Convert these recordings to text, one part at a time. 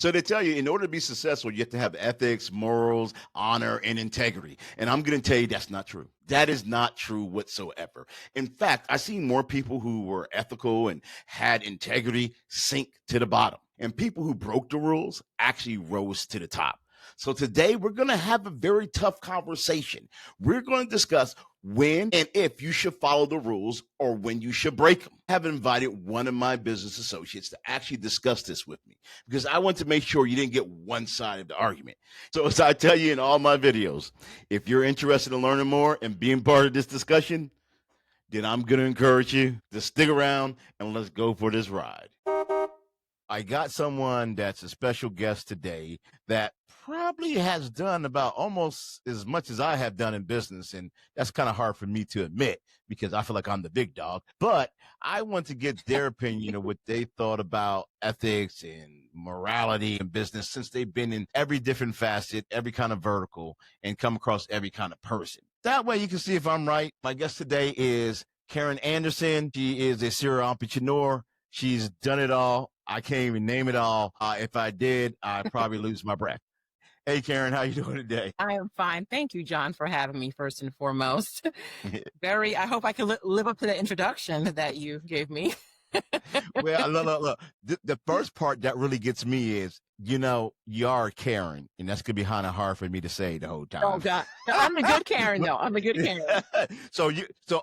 So they tell you in order to be successful, you have to have ethics, morals, honor, and integrity. And I'm going to tell you that's not true. That is not true whatsoever. In fact, I see more people who were ethical and had integrity sink to the bottom. And people who broke the rules actually rose to the top. So today we're going to have a very tough conversation. We're going to discuss when and if you should follow the rules or when you should break them. I have invited one of my business associates to actually discuss this with me because I want to make sure you didn't get one side of the argument. So as I tell you in all my videos, if you're interested in learning more and being part of this discussion, then I'm going to encourage you to stick around and let's go for this ride. I got someone that's a special guest today that probably has done about almost as much as I have done in business. And that's kind of hard for me to admit because I feel like I'm the big dog. But I want to get their opinion of what they thought about ethics and morality in business since they've been in every different facet, every kind of vertical, and come across every kind of person. That way you can see if I'm right. My guest today is Karen Anderson. She is a serial entrepreneur. She's done it all. I can't even name it all. If I did, I'd probably lose my breath. Hey, Karen, how you doing today? I am fine. Thank you, John, for having me first and foremost. I hope I can live up to the introduction that you gave me. Well, look. The first part that really gets me is, you are Karen, and that's gonna be kind of hard for me to say the whole time. Oh God, no, I'm a good Karen, though. I'm a good Karen. So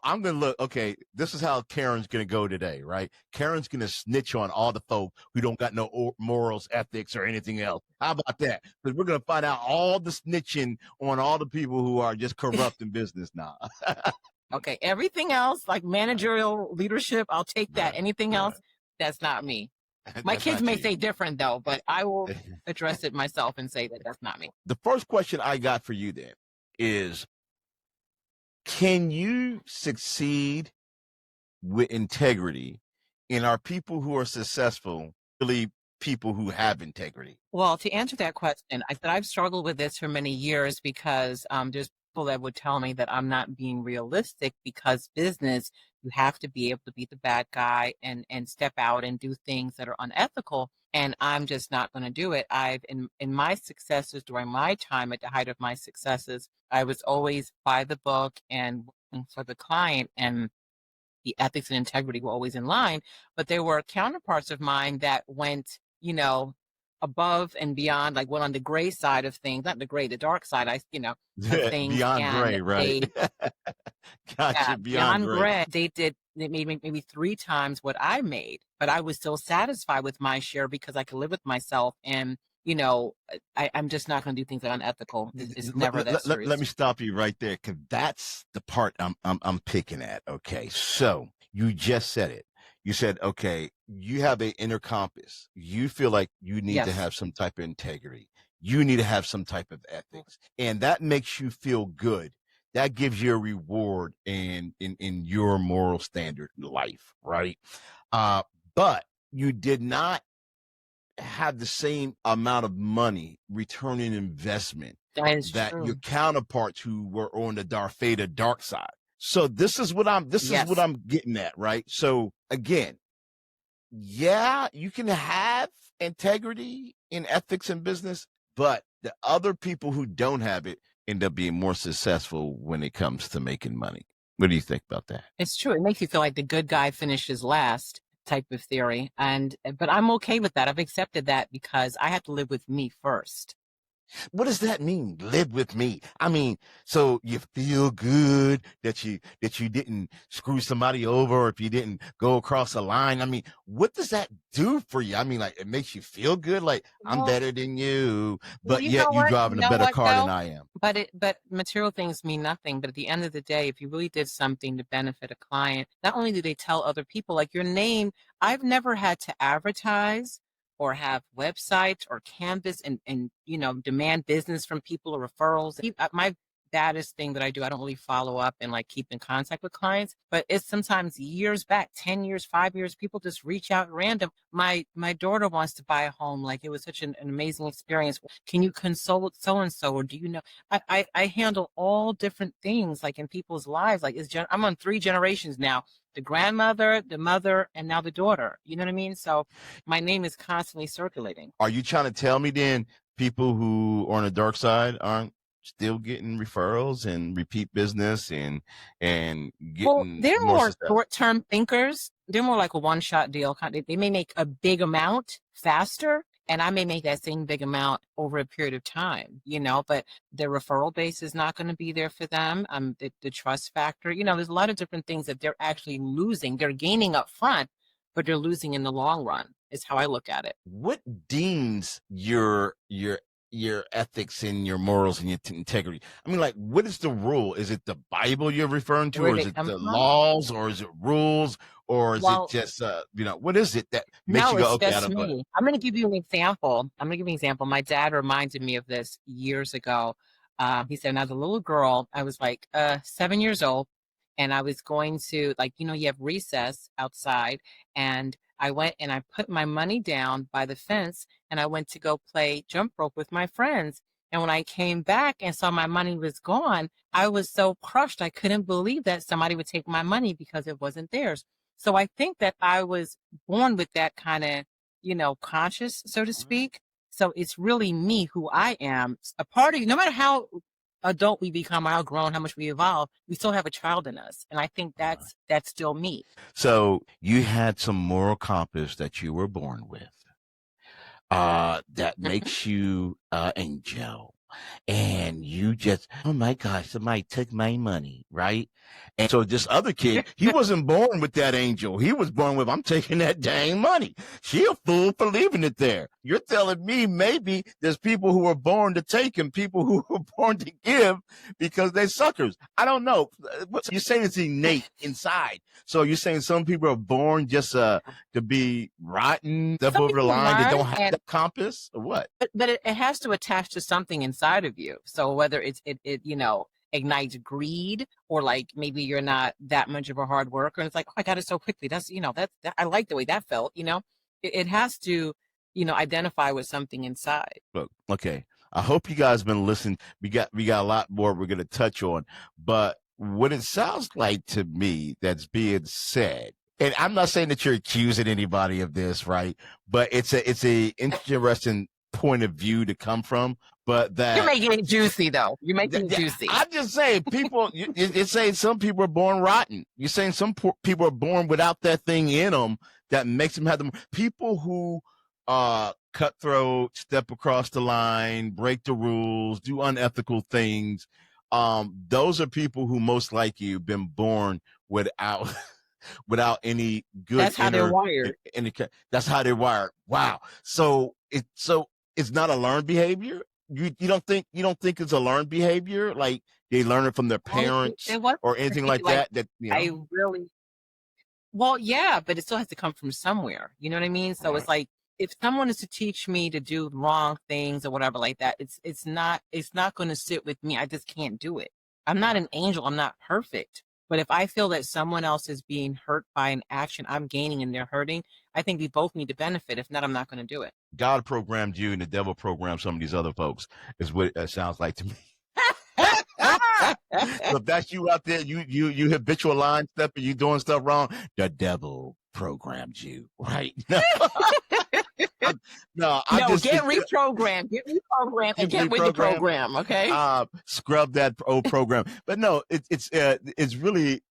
I'm gonna look. Okay, this is how Karen's gonna go today, right? Karen's gonna snitch on all the folk who don't got no morals, ethics, or anything else. How about that? Because we're gonna find out all the snitching on all the people who are just corrupt in business now. Okay, everything else, like managerial leadership, I'll take that. Right, Anything right. else, that's not me. My That's kids not may you. say different, though, but I will address it myself and say that that's not me. The first question I got for you then is, can you succeed with integrity? And are people who are successful really people who have integrity? Well, to answer that question, I said I've struggled with this for many years because there's people that would tell me that I'm not being realistic because business, you have to be able to be the bad guy and step out and do things that are unethical. And I'm just not going to do it. I've in my successes during my time at the height of my successes, I was always by the book and working for the client, and the ethics and integrity were always in line. But there were counterparts of mine that went, above and beyond, like went on the gray side of things, not the gray, the dark side, of things. Beyond And gray, right? Gotcha. Beyond beyond gray. gray, they made maybe 3 times what I made, but I was still satisfied with my share because I could live with myself. And, I'm just not going to do things that are unethical. It's never that serious. Let me stop you right there, because that's the part I'm picking at. Okay, so you just said it. You said, okay, you have an inner compass. You feel like you need to Yes. have some type of integrity. You need to have some type of ethics, and that makes you feel good. That gives you a reward in your moral standard in life, right? But you did not have the same amount of money returning investment That is that your true. counterparts who were on the dark side. So this is what I'm Yes. getting at, right? So again, yeah, you can have integrity in ethics and business, but the other people who don't have it end up being more successful when it comes to making money. What do you think about that? It's true. It makes you feel like the good guy finishes last type of theory. But I'm okay with that. I've accepted that because I have to live with me first. What does that mean? Live with me. I mean, so you feel good that you didn't screw somebody over, or if you didn't go across a line. I mean, what does that do for you? I mean, like, it makes you feel good, like I'm Well, better than you, but you yet know you what? driving You a know better what car than though? I am. But material things mean nothing. But at the end of the day, if you really did something to benefit a client, not only do they tell other people, like your name, I've never had to advertise or have websites or canvas and demand business from people or referrals. My baddest thing that I do. I don't really follow up and like keep in contact with clients, but it's sometimes years back, 10 years, 5 years, people just reach out random. My daughter wants to buy a home. Like it was such an amazing experience. Can you consult so and so, or do you know? I handle all different things like in people's lives. Like I'm on 3 generations now: the grandmother, the mother, and now the daughter. You know what I mean? So my name is constantly circulating. Are you trying to tell me then people who are on the dark side aren't still getting referrals and repeat business and Well, getting they're more more success? short-term thinkers. They're more like a one-shot deal. They may make a big amount faster, and I may make that same big amount over a period of time, but the referral base is not going to be there for them. The trust factor, there's a lot of different things that they're actually losing. They're gaining up front, but they're losing in the long run, is how I look at it. What deems your ethics and your morals and your integrity? I mean, like, what is the rule? Is it the Bible you're referring to, Where or is they it come the from? laws, or is it rules, or is it Well, just what is it that makes no, you go, it's okay, I just don't go? me. I'm going to give you an example. My dad reminded me of this years ago. He said, when I was a little girl, I was like 7 years old, and I was going to, like, you have recess outside, and I went and I put my money down by the fence, and I went to go play jump rope with my friends. And when I came back and saw my money was gone, I was so crushed. I couldn't believe that somebody would take my money because it wasn't theirs. So I think that I was born with that kind of, conscious, so to speak. So it's really me, who I am. A part of you, no matter how adult we become, how grown, how much we evolve, we still have a child in us. And I think that's still me. So you had some moral compass that you were born with, that Mhm. makes you angel, and you just, oh my gosh, somebody took my money, right? And so this other kid, he wasn't born with that angel. He was born with, I'm taking that dang money. She a fool for leaving it there. You're telling me maybe there's people who were born to take and people who were born to give because they suckers. I don't know. You're saying it's innate inside. So you're saying some people are born just to be rotten, step Some over the people line. They learn, don't have and the compass, or what? but it has to attach to something inside of you. So whether it ignites greed, or like maybe you're not that much of a hard worker, and it's like, oh, I got it so quickly. That I like the way that felt. It has to, identify with something inside. Look, okay. I hope you guys been listening. We got a lot more we're gonna touch on, but what it sounds like to me that's being said, and I'm not saying that you're accusing anybody of this, right? But it's a interesting point of view to come from. But You're that, making it juicy, though. You're making it juicy. I'm just saying, people. It's saying some people are born rotten. You're saying some people are born without that thing in them that makes them have them. People who cutthroat, step across the line, break the rules, do unethical things. Those are people who most likely have been born without without any good That's how they're inner. wired. That's how they're wired. Wow. So it's not a learned behavior. You don't think it's a learned behavior, like they learn it from their Well, parents it was or for anything me. like Like, that. That I really, well, yeah, but it still has to come from somewhere. You know what I mean? So Right. it's like, if someone is to teach me to do wrong things or whatever like that, it's not going to sit with me. I just can't do it. I'm not an angel. I'm not perfect. But if I feel that someone else is being hurt by an action I'm gaining and they're hurting, I think we both need to benefit. If not, I'm not going to do it. God programmed you, and the devil programmed some of these other folks. Is what it sounds like to me. So if that's you out there, you habitual line step and you doing stuff wrong, the devil programmed you, right? No, I'm No, just get reprogrammed. Get reprogrammed and get get with the reprogrammed. program. Okay. Scrub that old program. But no, it's really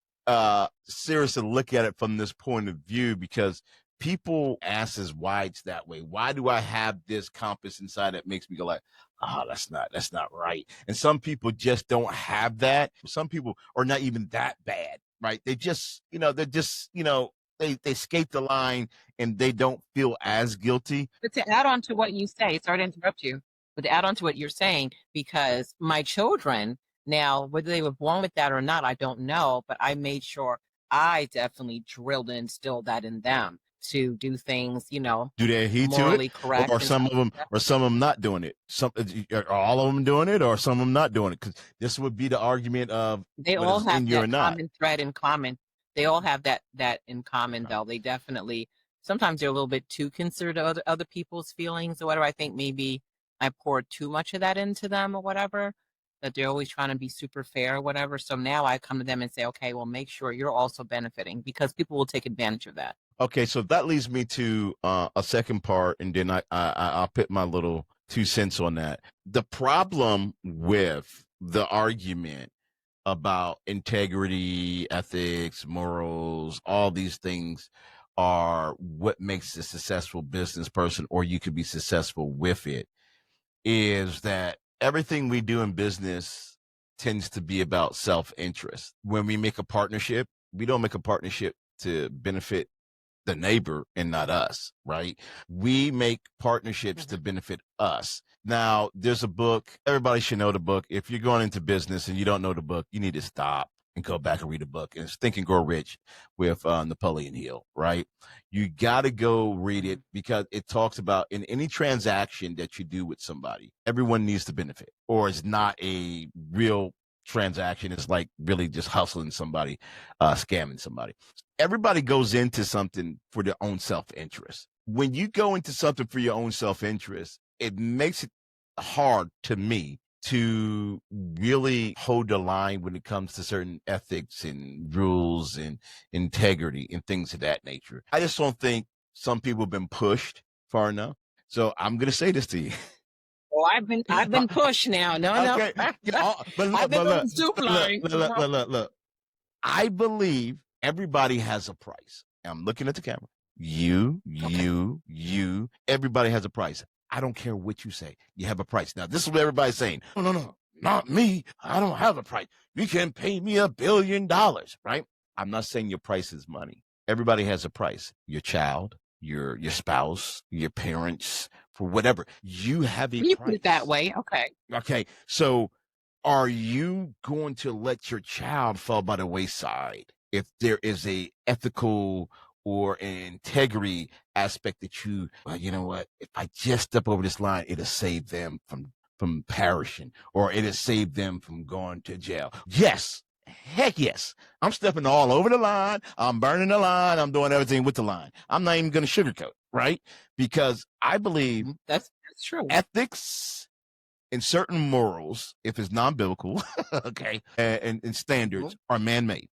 serious to look at it from this point of view, because people ask us why it's that way. Why do I have this compass inside that makes me go like, oh, that's not right. And some people just don't have that. Some people are not even that bad, right? They skate the line and they don't feel as guilty. But to add on to what you say, sorry to interrupt you, but to add on to what you're saying, because my children, now, whether they were born with that or not, I don't know, but I made sure I definitely drilled and instilled that in them. to do things, Do they adhere to it, morally correct. or And so some of them not doing it? Are all of them doing it, or some of them not doing it? Because this would be the argument of they whether all it's have in you or that not. common thread in common. They all have that in common, Okay. though. They definitely sometimes they're a little bit too considerate of other people's feelings or whatever. I think maybe I poured too much of that into them or whatever. That they're always trying to be super fair or whatever. So now I come to them and say, okay, well, make sure you're also benefiting because people will take advantage of that. Okay, so that leads me to a second part, and then I'll put my little 2 cents on that. The problem with the argument about integrity, ethics, morals, all these things are what makes a successful business person, or you could be successful with it, is that everything we do in business tends to be about self-interest. When we make a partnership, we don't make a partnership to benefit the neighbor and not us, right? We make partnerships to benefit us. Now, there's a book. Everybody should know the book. If you're going into business and you don't know the book, you need to stop and go back and read the book. And it's Think and Grow Rich with Napoleon Hill, right? You got to go read it because it talks about in any transaction that you do with somebody, everyone needs to benefit, or it's not a real transaction. It's like really just hustling somebody, scamming somebody. Everybody goes into something for their own self-interest. When you go into something for your own self-interest, it makes it hard to me to really hold the line when it comes to certain ethics and rules and integrity and things of that nature. I just don't think some people have been pushed far enough. So I'm going to say this to you. Oh, I've been pushed now. No, no. Okay. But I've been on the look, soup line. look. I believe everybody has a price. I'm looking at the camera. Okay. Everybody has a price. I don't care what you say. You have a price. Now, this is what everybody's saying. No, not me. I don't have a price. You can pay me $1 billion, right? I'm not saying your price is money. Everybody has a price. Your child, your spouse, your parents, for whatever. You have a You put price. it that way. Okay. Okay. So are you going to let your child fall by the wayside if there is a ethical or an integrity aspect that you know what, if I just step over this line, it'll save them from perishing, or it'll save them from going to jail? Yes. Heck yes. I'm stepping all over the line. I'm burning the line. I'm doing everything with the line. I'm not even going to sugarcoat, right? Because I believe That's true. ethics and certain morals, if it's non-biblical, okay, and standards are man-made.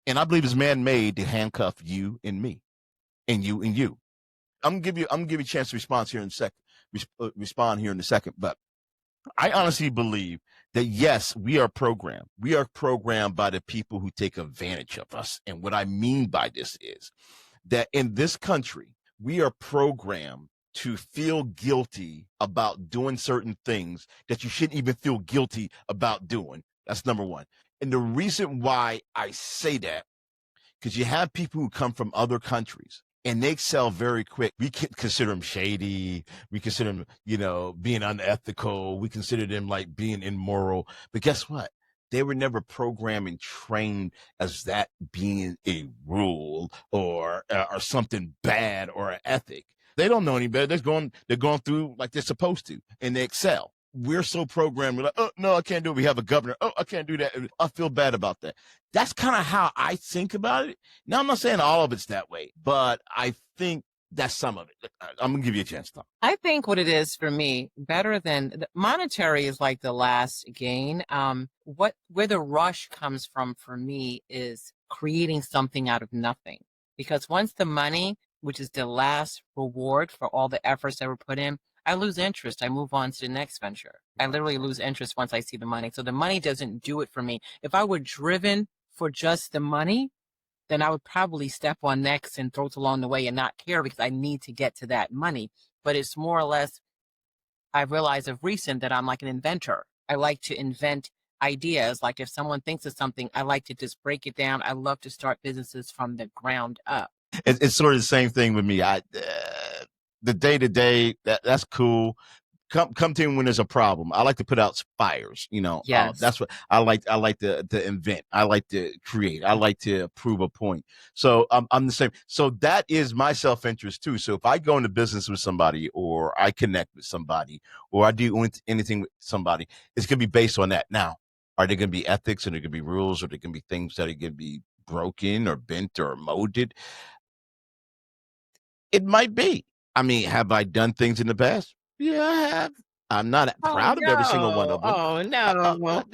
And I believe it's man-made to handcuff you and me, and you and you. I'm gonna give you a chance to respond here in a second. Respond here in a second, but I honestly believe that yes, we are programmed. We are programmed by the people who take advantage of us. And what I mean by this is that in this country, we are programmed to feel guilty about doing certain things that you shouldn't even feel guilty about doing. That's number one. And the reason why I say that, because you have people who come from other countries and they excel very quick. We can consider them shady. We consider them, being unethical. We consider them like being immoral. But guess what? They were never programmed and trained as that being a rule or something bad or an ethic. They don't know any better. They're going through like they're supposed to, and they excel. We're so programmed. We're like, oh no, I can't do it. We have a governor. Oh, I can't do that. I feel bad about that. That's kind of how I think about it. Now, I'm not saying all of it's that way, but I think that's some of it. I'm gonna give you a chance, Tom. I think what it is for me, better than monetary is like the last gain. Where the rush comes from for me is creating something out of nothing. Because once the money, which is the last reward for all the efforts that were put in, I lose interest. I move on to the next venture. I literally lose interest once I see the money. So the money doesn't do it for me. If I were driven for just the money, then I would probably step on necks and throats along the way and not care because I need to get to that money. But it's more or less, I've realized of recent that I'm like an inventor. I like to invent ideas. Like if someone thinks of something, I like to just break it down. I love to start businesses from the ground up. It's sort of the same thing with me. The day to day, that's cool. come to me when there's a problem. I like to put out fires. Yes. That's what I like. I like to invent. I like to create. I like to prove a point. So I'm the same. So that is my self interest too. So if I go into business with somebody, or I connect with somebody, or I do anything with somebody, it's gonna be based on that. Now, are there gonna be ethics, and there gonna be rules, or there gonna be things that are gonna be broken or bent or molded? It might be. I mean, have I done things in the past? Yeah, I have. I'm not Oh proud of every single one no. of them. Oh no.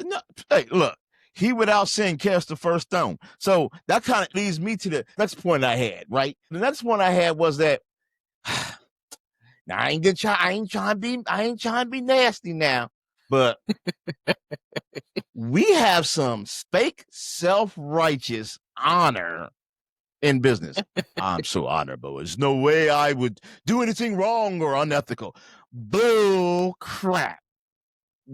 No, hey, look, he without sin cast the first stone. So that kind of leads me to the next point I had, right? The next one I had was that now I ain't trying to be nasty now, but we have some fake self-righteous honor in business. I'm so honorable. There's no way I would do anything wrong or unethical. Bull crap.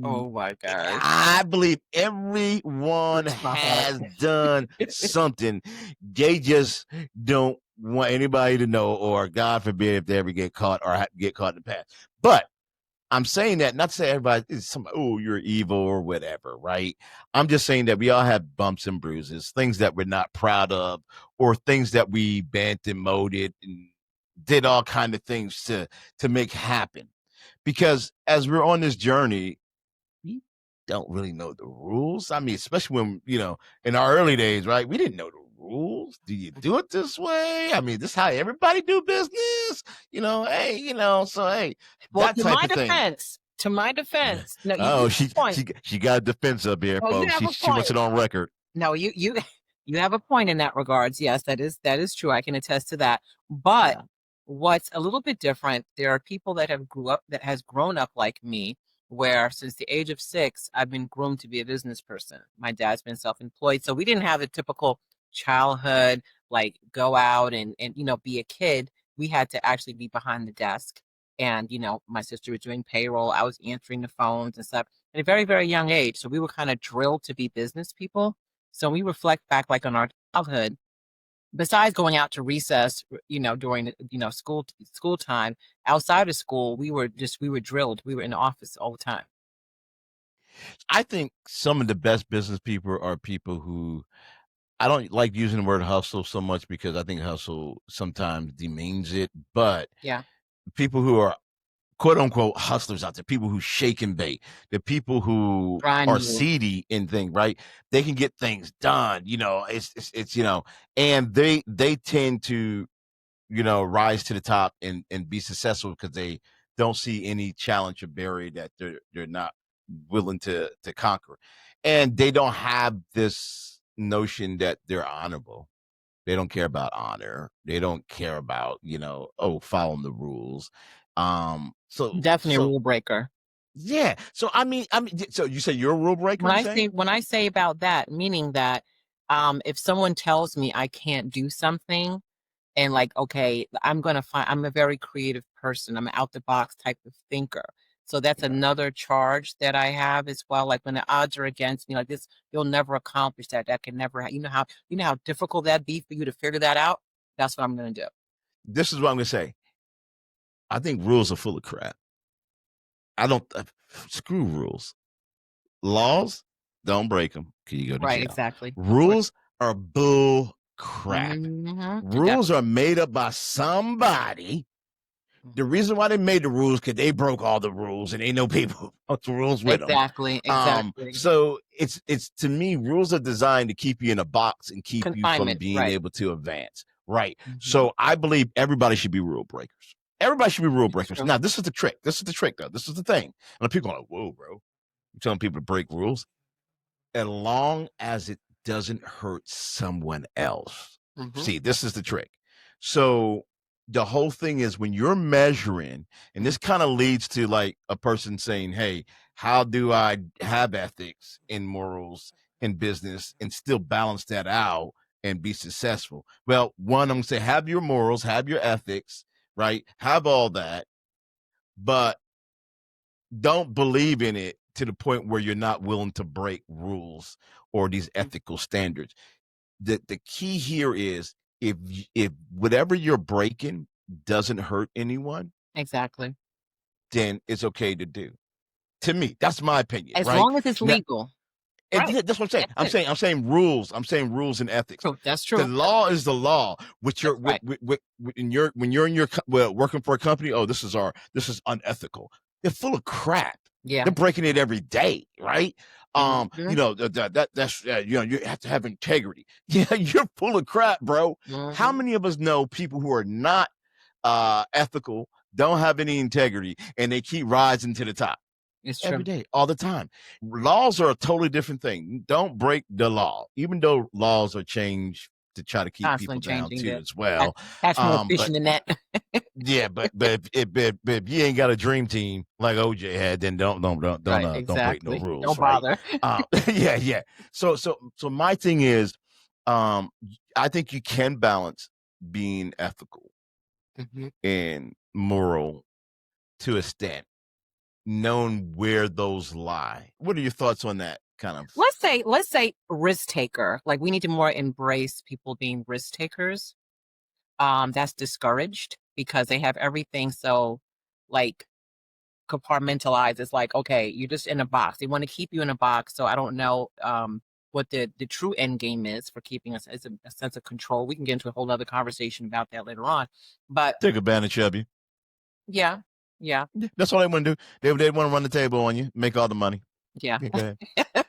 Oh my gosh. I believe everyone Hurts my heart. has done something. They just don't want anybody to know, or God forbid if they ever get caught or get caught in the past. But I'm saying that not to say everybody is somebody, oh, you're evil or whatever, right? I'm just saying that we all have bumps and bruises, things that we're not proud of, or things that we bent and molded and did all kind of things to make happen. Because as we're on this journey, we don't really know the rules. I mean, especially when, in our early days, right? We didn't know the rules. Do you do it this way? I mean, this is how everybody do business, hey, so hey, Well, that type of thing. to my defense, no, you Oh, have a point. she got a defense up here, Oh, you folks. have a She wants point. it on record. No, you have a point in that regards. Yes, that is true. I can attest to that. But Yeah. what's a little bit different, there are people that has grown up like me, where since the age of 6, I've been groomed to be a business person. My dad's been self-employed, so we didn't have the typical childhood, like go out and be a kid. We had to actually be behind the desk. And my sister was doing payroll. I was answering the phones and stuff at a very, very young age. So we were kind of drilled to be business people. So we reflect back like on our childhood. Besides going out to recess, during school time, outside of school, we were drilled. We were in the office all the time. I think some of the best business people are people who, I don't like using the word hustle so much because I think hustle sometimes demeans it, but Yeah, people who are quote unquote hustlers out there, people who shake and bake, the people who grind are move. seedy in things, right? They can get things done, it's and they tend to, rise to the top and be successful because they don't see any challenge or barrier that they're not willing to conquer. And they don't have this notion that they're honorable. They don't care about honor. They don't care about, following the rules. So Definitely a so rule breaker. yeah. So I mean, so you say you're a rule breaker, you saying? When I say about that, meaning that if someone tells me I can't do something, and like, okay, I'm a very creative person. I'm an out the box type of thinker. So that's Yeah. another charge that I have as well. Like when the odds are against me, like this, you'll never accomplish that. That can never, you know how difficult that'd be for you to figure that out. That's what I'm going to do. This is what I'm gonna say. I think rules are full of crap. I don't screw rules. Laws, don't break them. Can you go to Right, jail? exactly. Of course. Rules are bull crap. Rules Definitely. are made up by somebody. The reason why they made the rules because they broke all the rules and ain't no people broke the rules with them. Exactly. Exactly. So it's to me, rules are designed to keep you in a box and keep you from Confinement. being Right. able to advance. Right. Mhm. So I believe everybody should be rule breakers. Everybody should be rule It's breakers. true. Now, this is the trick. This is the trick, though. This is the thing. And people are like, whoa, bro. You're telling people to break rules as long as it doesn't hurt someone else. Hmm. See, this is the trick. So the whole thing is when you're measuring, and this kind of leads to like a person saying, hey, how do I have ethics and morals in business and still balance that out and be successful? Well, one, I'm going to say have your morals, have your ethics, right? Have all that, but don't believe in it to the point where you're not willing to break rules or these ethical standards. The key here is if whatever you're breaking doesn't hurt anyone, Exactly. then it's okay to do. To me, that's my opinion, As right? long as it's Now, legal. and Right. that's what I'm saying. That's it. I'm saying rules. I'm saying rules and ethics. True. That's The true. law is the law. With your That's right. when you're in your working for a company. Oh, this is unethical. They're full of crap. Yeah. They're breaking it every day, right? Mm-hmm. You know that's you know, you have to have integrity. Yeah, you're full of crap, bro. How Mm-hmm. many of us know people who are not ethical, don't have any integrity, and they keep rising to the top? It's Every true. day, all the time. Laws are a totally different thing. Don't break the law, even though laws are changed to try to keep Constantly people down changing too it. as well. Catch more fish But in the net. yeah, but if you ain't got a dream team like OJ had, then Right. don't break no Exactly. rules, Don't right? bother. Yeah, yeah. So my thing is, um, I think you can balance being ethical Mm-hmm. and moral to a extent, knowing where those lie. What are your thoughts on that kind of? Let's say risk taker. Like we need to more embrace people being risk takers. That's discouraged because they have everything so like compartmentalized. It's like, okay, you're just in a box. They want to keep you in a box. So I don't know what the true end game is for keeping us as a sense of control. We can get into a whole other conversation about that later on. But Take advantage of you. yeah, yeah, Yeah, that's all they want to do. They want to run the table on you, make all the money. yeah. Yeah, go ahead.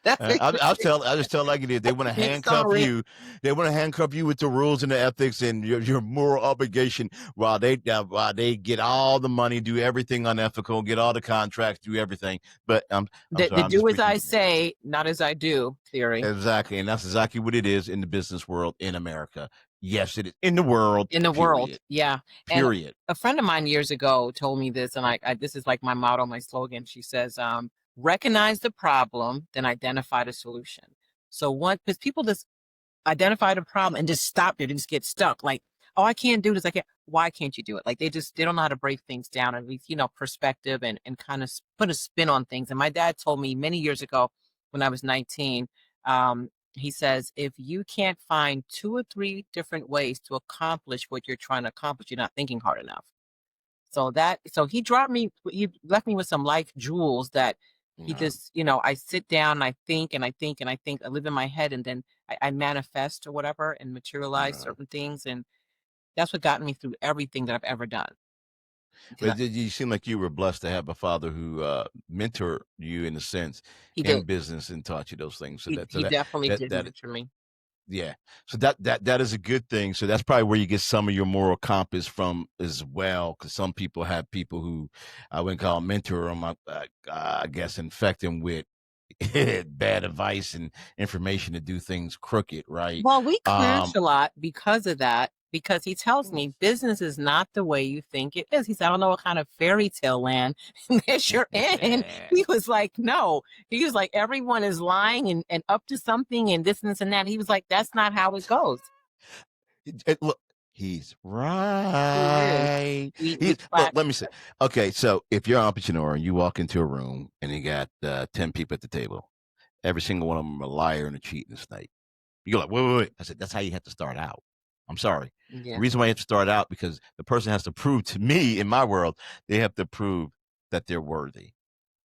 That's I just tell like it is. They want to in handcuff summary. you. They want to handcuff you with the rules and the ethics and your moral obligation while they get all the money, do everything unethical, get all the contracts, do everything. But I'm sorry, The I'm just do as preaching I to the man. say, not as I do theory. Exactly, and that's exactly what it is in the business world in America. Yes, it is in the world. In the world, Period. yeah. And Period. a friend of mine years ago told me this, and I this is like my motto, my slogan. She says, recognize the problem, then identify the solution. So one, because people just identify the problem and just stop there, and just get stuck. Like, oh, I can't do this. I can't. Why can't you do it? Like they don't know how to break things down, at least, perspective and kind of put a spin on things. And my dad told me many years ago when I was 19, he says, if you can't find 2 or 3 different ways to accomplish what you're trying to accomplish, you're not thinking hard enough. So he left me with some life jewels that he Yeah, just, I sit down and I think and I think and I think, I live in my head, and then I manifest or whatever and materialize yeah. certain things. And that's what got me through everything that I've ever done. But you seem like you were blessed to have a father who mentored you in a sense He in did. business and taught you those things. So He definitely did that mentor me. yeah. So that is a good thing. So that's probably where you get some of your moral compass from as well. Because some people have people who I wouldn't call mentor them. I guess infect them with bad advice and information to do things crooked, right? Well, we clash Um, a lot because of that, because he tells me business is not the way you think it is. He said, I don't know what kind of fairy tale land that you're in. He was like, no. He was like, everyone is lying and up to something and this and that. He was like, that's not how it goes. Look, he's He is. right. We Look. clash. Let me say. Okay, so if you're an entrepreneur and you walk into a room and you got 10 people at the table, every single one of them a liar and a cheat and a snake. You go like, wait. I said, that's how you have to start out. I'm sorry. The Yeah. reason why you have to start out because the person has to prove to me in my world, they have to prove that they're worthy.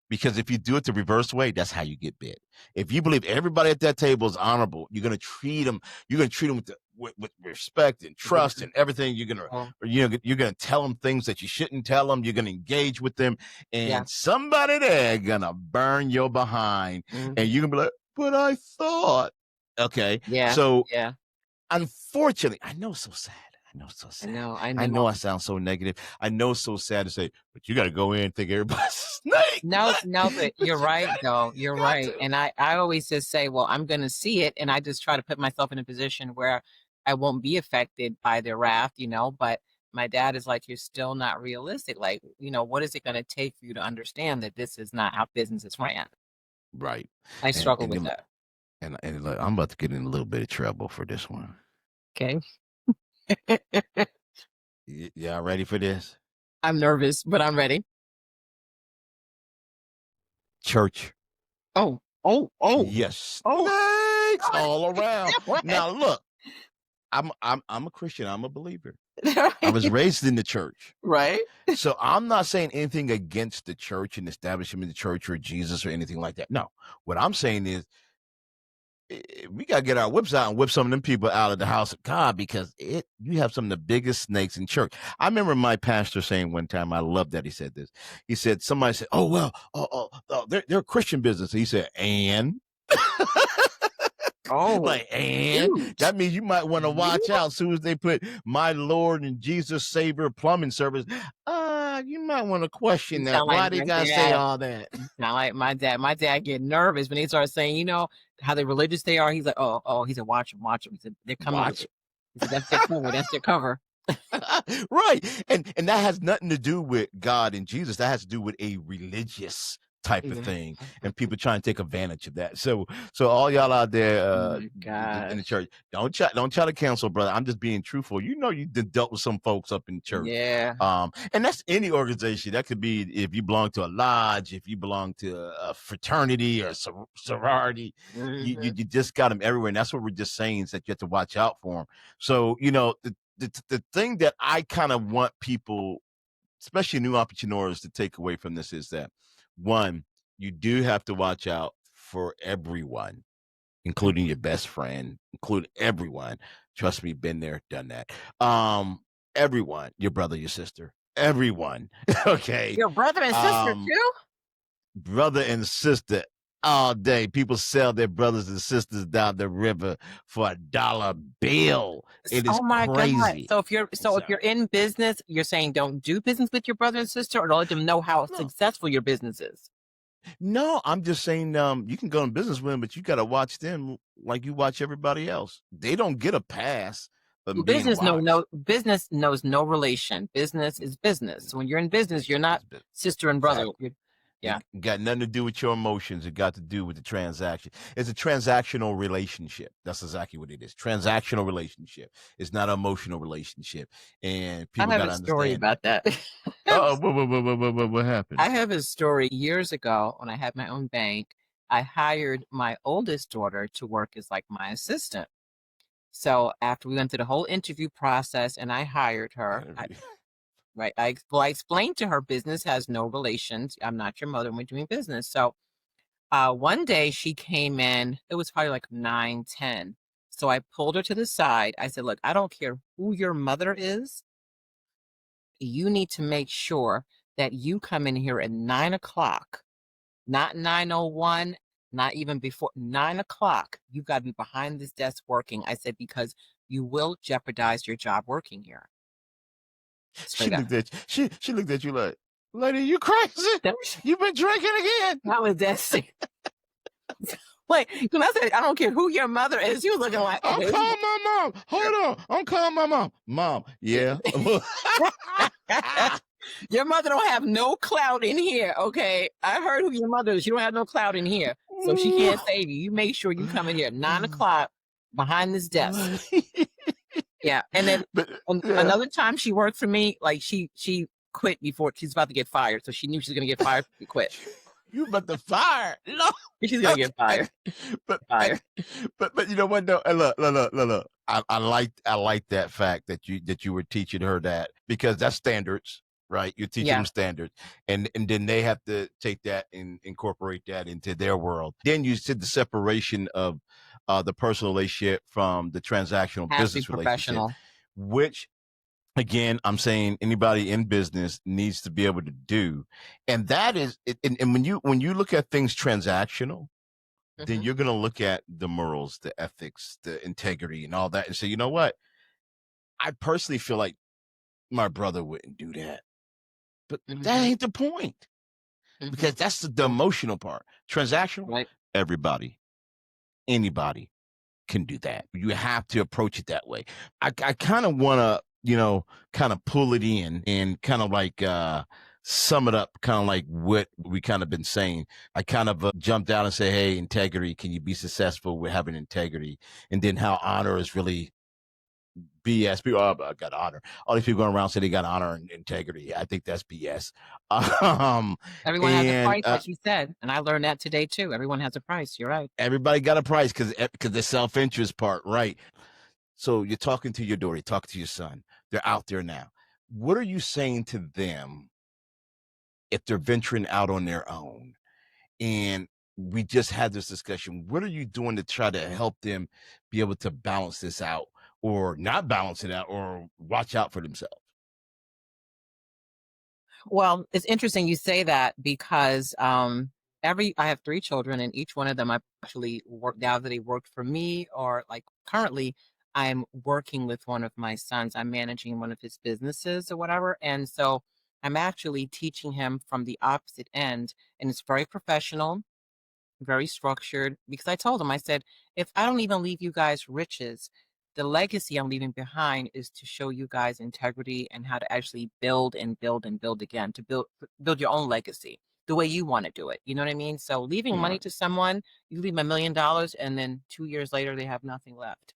Because if you do it the reverse way, that's how you get bit. If you believe everybody at that table is honorable, you're gonna treat them. You're gonna treat them with respect and trust and everything. You're gonna tell them things that you shouldn't tell them. You're gonna engage with them, Yeah. and somebody there gonna burn your behind, and Mhm. you're gonna be like, "But I thought." Okay, Yeah. so Yeah. unfortunately, I know it's so sad. I know it's so I sad. know. I I know. know I sound so negative. I know it's so sad to say, but you got to go in and think everybody's a snake. No, no, but But you're right, though. you You're got right. to. And I always just say, well, I'm going to see it. And I just try to put myself in a position where I won't be affected by their wrath, But my dad is like, you're still not realistic. Like, what is it going to take for you to understand that this is not how business is ran? Right. I And struggle with that. look, I'm about to get in a little bit of trouble for this one. Okay. Y'all ready for this? I'm nervous, but I'm ready. Church. Oh, oh, oh, Yes. oh. Snakes all around. Now look. I'm a Christian. I'm a believer. I was raised in the church. Right. So I'm not saying anything against the church and establishment of the church or Jesus or anything like that. No, what I'm saying is we got to get our whips out and whip some of them people out of the house of God, because you have some of the biggest snakes in church. I remember my pastor saying one time, I love that he said this. He said, somebody said, oh, well, they're a Christian business. He said, and Oh, like, and shoot. that means you might want to watch out as soon as they put my Lord and Jesus Savior plumbing service. You might want to question that. Why they gotta say all that? Not like my dad. My dad get nervous when he starts saying, you know, how the religious they are. He's like, oh, he said, watch them. He said, they're coming. Watch. He said, that's their cover. That's their cover. Right. And that has nothing to do with God and Jesus. That has to do with a religious type of thing, and people trying to take advantage of that. So all y'all out there in the church, don't try to cancel, brother. I'm just being truthful. You know, you dealt with some folks up in the church. Yeah. And that's any organization. That could be if you belong to a lodge, if you belong to a fraternity or sorority. You just got them everywhere, and that's what we're just saying, is that you have to watch out for them. So, you know, the thing that I kind of want people, especially new entrepreneurs, to take away from this is that, one, you do have to watch out for everyone, including your best friend, include everyone. Trust me, been there, done that. Everyone, your brother, your sister, everyone. Okay. Your brother and sister too? Brother and sister all day. People sell their brothers and sisters down the river for $1 bill. It is crazy. God. So if you're in business, you're saying don't do business with your brother and sister, or don't let them know how successful your business is? No, I'm just saying you can go in business with them, but you got to watch them like you watch everybody else. They don't get a pass. Business knows no relation. Business is business. So when you're in business, you're not sister and brother. Exactly. It got nothing to do with your emotions. It got to do with the transaction. It's a transactional relationship. That's exactly what it is. Transactional relationship. It's not an emotional relationship. And people got to understand. I have a story about that. What happened? I have a story. Years ago, when I had my own bank, I hired my oldest daughter to work as like my assistant. So after we went through the whole interview process and I hired her, right. I explained to her business has no relations. I'm not your mother and we're doing business. So one day she came in, it was probably like 9:10. So I pulled her to the side. I said, look, I don't care who your mother is. You need to make sure that you come in here at 9 o'clock, not 9:01, not even before 9 o'clock. You've got to be behind this desk working. I said, because you will jeopardize your job working here. She looked at you like, lady, you crazy? You've been drinking again? That was that. Wait, when I said I don't care who your mother is, you looking like, I'm calling my mom. Hold on, I'm calling my mom. Mom, yeah. Your mother don't have no clout in here, okay? I heard who your mother is. You don't have no clout in here, so she can't save you. You make sure you come in here at 9 o'clock behind this desk. Yeah, and then another time she worked for me, like she quit before she's about to get fired, so she knew she was gonna get fired. She quit. You about to fire? No, she's gonna get fired. But you know what? No, look. I like that fact that you were teaching her that, because that's standards, right? You're teaching them standards, and then they have to take that and incorporate that into their world. Then you said the separation of the personal relationship from the transactional business relationship, which, again, I'm saying anybody in business needs to be able to do. And that is, and when you look at things transactional, then you're going to look at the morals, the ethics, the integrity, and all that, and say, you know what? I personally feel like my brother wouldn't do that. But that ain't the point, because that's the emotional part. Transactional, right? Everybody, anybody can do that. You have to approach it that way. I kind of want to, kind of pull it in and kind of like sum it up, kind of like what we kind of been saying. I kind of jumped out and say, hey, integrity, can you be successful with having integrity? And then how honor is really BS. People, oh, I got honor. All these people going around say they got honor and integrity. I think that's BS. Everyone has a price, like you said, and I learned that today too. Everyone has a price. You're right. Everybody got a price because the self-interest part, right? So you're talking to your daughter, you're talking to your son. They're out there now. What are you saying to them if they're venturing out on their own? And we just had this discussion. What are you doing to try to help them be able to balance this out or not balance it out or watch out for themselves? Well, it's interesting you say that because every I have three children, and each one of them I actually work now that he worked for me, or like currently I'm working with one of my sons. I'm managing one of his businesses or whatever. And so I'm actually teaching him from the opposite end. And it's very professional, very structured, because I told him, I said, if I don't even leave you guys riches, the legacy I'm leaving behind is to show you guys integrity and how to actually build and build and build again, to build your own legacy the way you want to do it. You know what I mean? So leaving money Right. to someone, you leave $1 million and then 2 years later they have nothing left.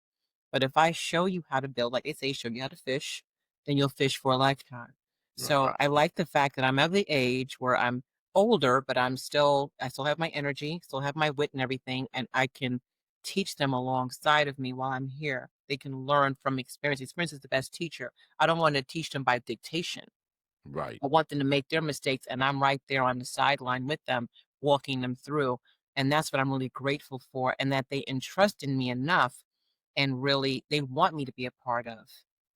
But if I show you how to build, like they say, show you how to fish, then you'll fish for a lifetime. So Right. I like the fact that I'm of the age where I'm older, but I still have my energy, still have my wit and everything, and I can teach them alongside of me while I'm here. They can learn from experience. Experience is the best teacher. I don't want to teach them by dictation. Right. I want them to make their mistakes, and I'm right there on the sideline with them, walking them through. And that's what I'm really grateful for, and that they entrust in me enough, and really they want me to be a part of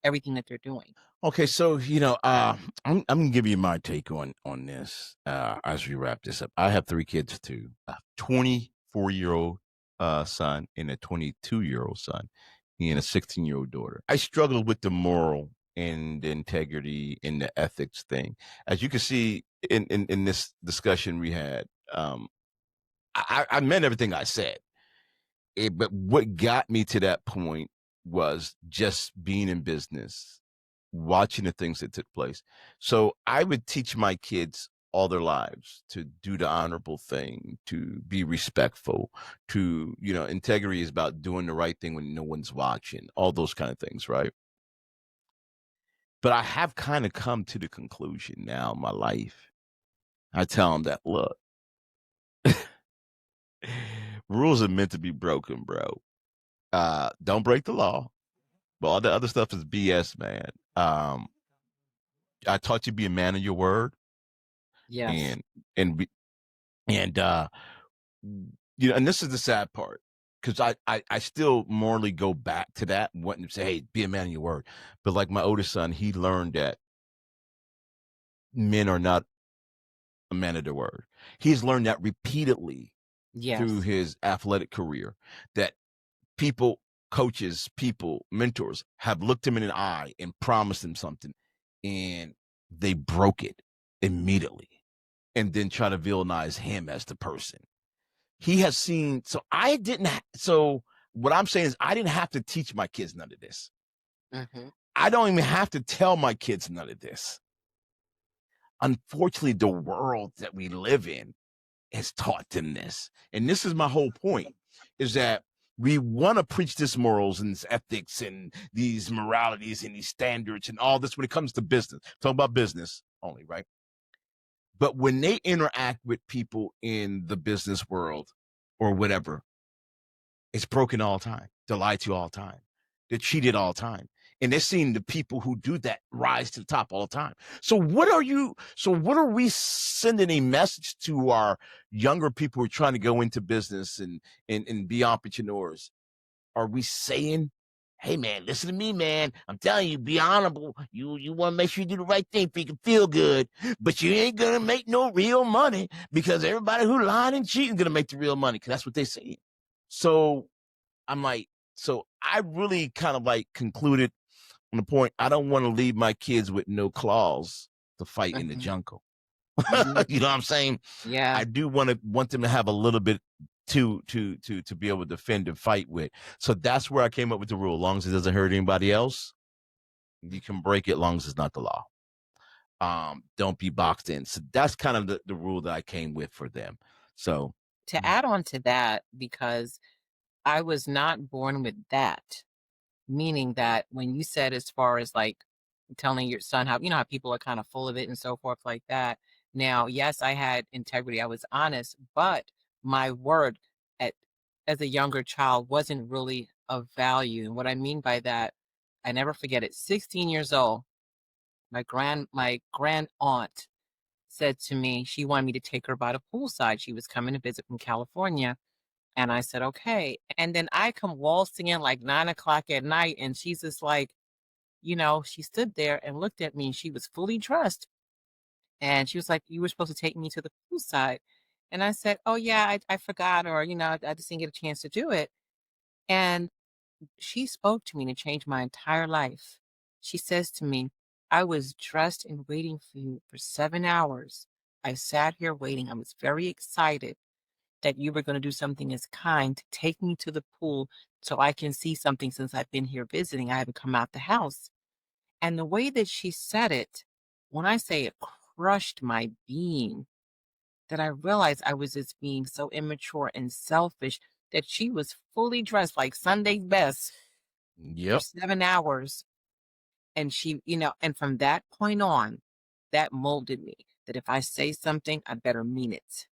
everything that they're doing. Okay, so I'm gonna give you my take on this as we wrap this up. I have three kids too: a 24-year-old son and a 22-year-old son, and a 16-year-old daughter. I struggle with the moral and the integrity and the ethics thing, as you can see in this discussion we had. I meant everything I said. But what got me to that point was just being in business, watching the things that took place. So I would teach my kids all their lives to do the honorable thing, to be respectful, integrity is about doing the right thing when no one's watching, all those kind of things, right? But I have kind of come to the conclusion now in my life. I tell them that, look, rules are meant to be broken, bro. Don't break the law. But all the other stuff is BS, man. I taught you to be a man of your word, Yes. and and be, and and this is the sad part because I still morally go back to that and wanting to say, hey, be a man of your word. But like my oldest son, he learned that men are not a man of their word. He's learned that repeatedly through Yes. his athletic career. That people, coaches, people, mentors have looked him in an eye and promised him something, and they broke it immediately and then try to villainize him as the person. He has seen, so I didn't, so what I'm saying is I didn't have to teach my kids none of this. Hmm. I don't even have to tell my kids none of this. Unfortunately, the world that we live in has taught them this. And this is my whole point is that we want to preach this morals and this ethics and these moralities and these standards and all this when it comes to business. Talk about business only, right? But when they interact with people in the business world or whatever, it's broken all the time. They're lied to all the time. They're cheated all the time. And they're seeing the people who do that rise to the top all the time. So what are we sending a message to our younger people who are trying to go into business and be entrepreneurs? Are we saying, hey man, listen to me, man. I'm telling you, be honorable. You want to make sure you do the right thing so you can feel good, but you ain't gonna make no real money because everybody who lying and cheating is gonna make the real money because that's what they say. So I'm like, so I really kind of like concluded on the point. I don't want to leave my kids with no claws to fight in the Hmm. jungle. Hmm. You know what I'm saying? Yeah. I do want them to have a little bit to be able to defend and fight with. So that's where I came up with the rule. As long as it doesn't hurt anybody else, you can break it. As long as it's not the law. Don't be boxed in. So that's kind of the rule that I came with for them. So To add on to that, because I was not born with that. Meaning that when you said as far as, like, telling your son how how people are kinda full of it and so forth like that. Now, yes, I had integrity, I was honest, but my word at as a younger child wasn't really of value. And what I mean by that, I never forget it. 16 years old, my grand aunt said to me, she wanted me to take her by the poolside. She was coming to visit from California. And I said, okay. And then I come waltzing in like 9 o'clock at night. And she's just like, she stood there and looked at me, and she was fully dressed. And she was like, you were supposed to take me to the poolside. And I said, oh, yeah, I forgot, or, I just didn't get a chance to do it. And she spoke to me and it changed my entire life. She says to me, I was dressed and waiting for you for 7 hours. I sat here waiting. I was very excited that you were going to do something as kind to take me to the pool so I can see something since I've been here visiting. I haven't come out the house. And the way that she said it, when I say it crushed my being, that I realized I was just being so immature and selfish that she was fully dressed like Sunday's best for Yep. 7 hours. And and from that point on, that molded me, that if I say something, I better mean it.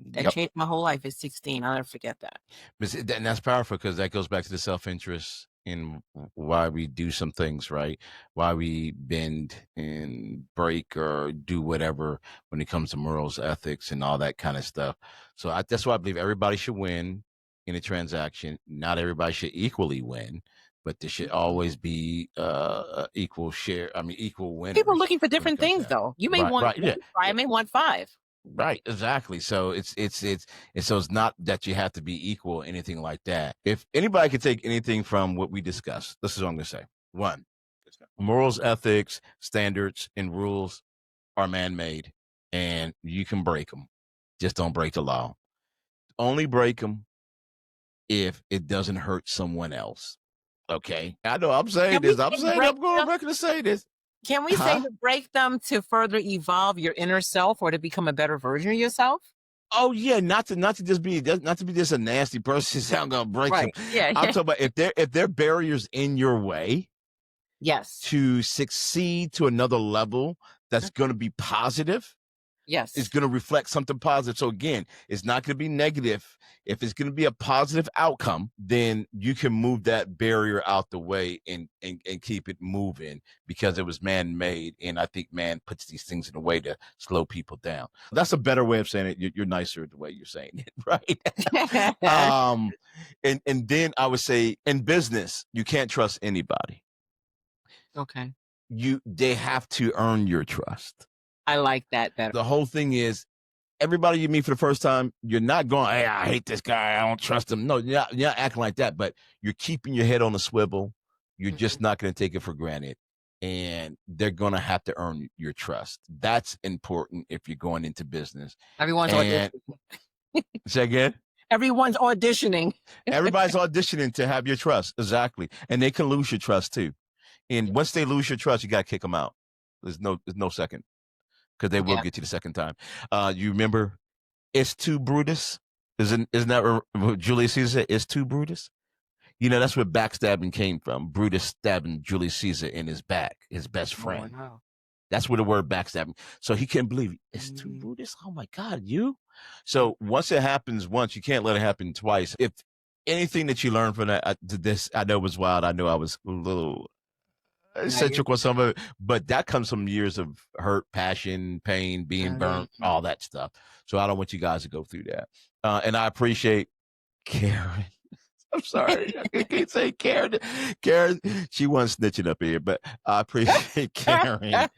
That Yep. changed my whole life at 16. I'll never forget that. And that's powerful because that goes back to the self-interest in why we do some things, right? Why we bend and break or do whatever when it comes to morals, ethics, and all that kind of stuff. So that's why I believe everybody should win in a transaction. Not everybody should equally win, but there should always be equal share. I mean, equal People are winners looking for when it different comes to things, that. though. You may Right, want right, yeah. one fry, I may want five. Right, exactly. So it's not that you have to be equal or anything like that. If anybody could take anything from what we discussed, this is what I'm going to say. One, morals, ethics, standards, and rules are man-made, and you can break them. Just don't break the law. Only break them if it doesn't hurt someone else. Okay, I know I'm saying this. I'm going on record to say this. Can we say to break them to further evolve your inner self or to become a better version of yourself? Oh yeah, not to be just a nasty person. I'm gonna break them. Yeah, I'm talking about if there are barriers in your way, yes, to succeed to another level that's going to be positive. Yes. It's going to reflect something positive. So again, it's not going to be negative. If it's going to be a positive outcome, then you can move that barrier out the way and keep it moving because it was man-made. And I think man puts these things in a way to slow people down. That's a better way of saying it. You're nicer the way you're saying it, right? And then I would say in business, you can't trust anybody. Okay. They have to earn your trust. I like that better. The whole thing is everybody you meet for the first time, you're not going, hey, I hate this guy, I don't trust him. No, you're not acting like that, but you're keeping your head on the swivel. You're just not going to take it for granted. And they're going to have to earn your trust. That's important if you're going into business. Everyone's auditioning. Say again? Everyone's auditioning. Everybody's auditioning to have your trust. Exactly. And they can lose your trust too. And once they lose your trust, you got to kick them out. There's no second, because they will get you the second time. You remember, it's too Brutus? Isn't that what Julius Caesar said? It's too Brutus? That's where backstabbing came from. Brutus stabbing Julius Caesar in his back, his best friend. Oh, wow. That's where the word backstabbing. So he can't believe it. It's too Brutus? Oh my God, you? So once it happens once, you can't let it happen twice. If anything that you learn from that, this, I know was wild. I know I was a little eccentric on some of it, but that comes from years of hurt, passion, pain, being burnt, all that stuff. So I don't want you guys to go through that. And I appreciate Karen. I'm sorry, I can't say Karen. Karen, she wasn't snitching up here, but I appreciate Karen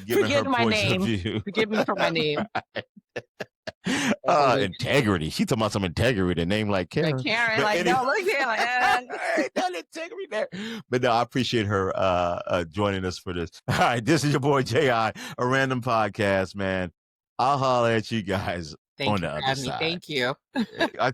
giving her points of view. Forgive me for my name. Integrity. She talking about some integrity. A name like Karen. Like Karen, like anyway, no, look here, like no integrity there. But no, I appreciate her joining us for this. All right, this is your boy J.I., a random podcast, man. I'll holler at you guys on the other side. Thank you.